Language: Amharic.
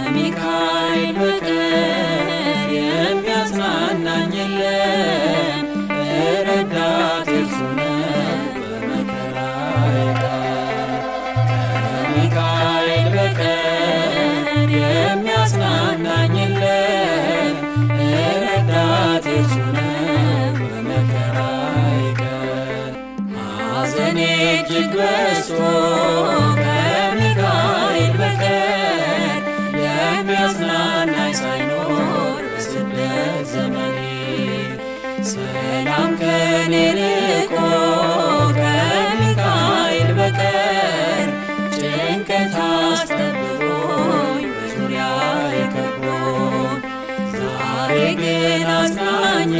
ከሚካኤል በቀር የሚያጽናናኝ የለም። ረዳቴ እርሱ ነው በመከራዬ ቀን። ከሚካኤል በቀር የሚያጽናናኝ የለም። ረዳቴ እርሱ ነው በመከራዬ ቀን። ሐዘኔ እጅግ በዝቶ ከሚካኤል በቀር የሚያጽናናኝ ሳይኖር በስደት ዘመኔ ሰላም ከኔ ርቆ ከሚካኤል በቀር ጭንቀት አስጠብቦኝ በዙሪያዬ ከቦኝ ዛሬ ግን አጽናኜ